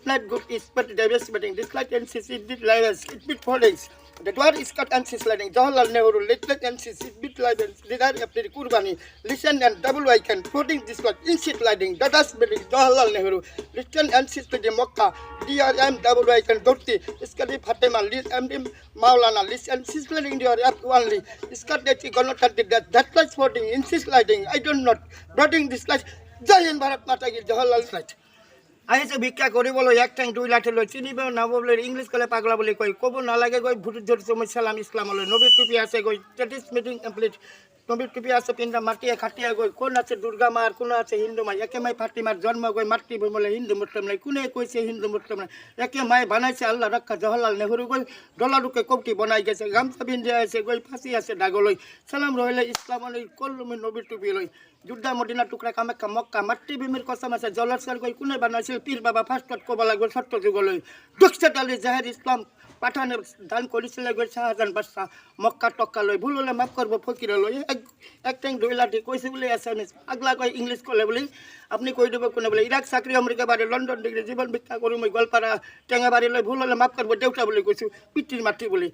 not good is but divestment. This like NCC bit levels, it bit holdings. The door is cut and sliding. Jawaharlal Nehru, let NCC bit levels. The dar after the Kurbani. Listen and double icon. Putting this one in shit lighting. That has been Jawaharlal Nehru. Listen and sit to the Mokka. DRM double icon. Dorti. Iskadi Fatima. MD Maulana. Listen and lighting your app only. Iskat that you gonna cut that. That light sporting in shit lighting. I don't know. Broading this light. Giant Bharat Mata Ki Jawaharlal light. আহিছে ভিক্ষা কৰিবলৈ এক টেং দুই লাঠি লৈ চিনিব নাবলে English ক'লে পাগলা বুলি কয় ক'ব নালাগে গৈ ভুটুত ধৰিছোঁ মই চালাম ইছলামলৈ নবীৰ টুপি আছে গৈ ষ্টেটিছ মিটিং কমপ্লিট নবীৰ টুপি আছে পিন্ধা মাটিয়ে খাটিয়ে গৈ কোন আছে দুৰ্গা মাৰ কোন আছে হিন্দু মাই একে মাই ফাটিমাৰ জন্ম গৈ মাতৃভূমিলৈ হিন্দু মুছলিম নাই কোনে কৈছে হিন্দু মুছলিম নাই একে মাই বনাইছে আল্লাহ ৰক্ষা জৱাহৰলাল নেহৰু গৈ ডলাৰুকে কপটি বনাই গৈছে গামছা পিন্ধি আছে গৈ ফাঁচি আছে দাগলৈ চালাম ৰহিলে ইছলামলৈ কল্লুমি নবীৰ টুপি লৈ যুদ্ধা মদিনা টুকুৰা কামাখ্যা মক্কা মাতৃভূমিৰ কচম আছে জলচৰ গৈ কোনে বনাইছিল পীৰ বাবা ফাৰ্ষ্টত ক'ব লাগিব সত্য যুগলৈ দুখছেত আলী জাহেৰ ইছলাম পাঠানে দান কৰিছিলে গৈ শাহজাহান বাদশাহ মক্কা টক্কালৈ ভুল হ'লে মাফ কৰিব ফকিৰলৈ এক টেং দুই লাঠি কৈছে বুলি আছামিজ আগলা কয় ইংলিছ ক'লে বুলি আপুনি কৈ দিব কোনে বোলে ইৰাক চাকৰি আমেৰিকা বাৰী লণ্ডন ডিগ্ৰী জীৱন ভিক্ষা কৰোঁ মই গোৱালপাৰা টেঙাবাৰীলৈ ভুল হ'লে মাফ কৰিব দেউতা বুলি কৈছোঁ পিতৃৰ মাতৃ বুলি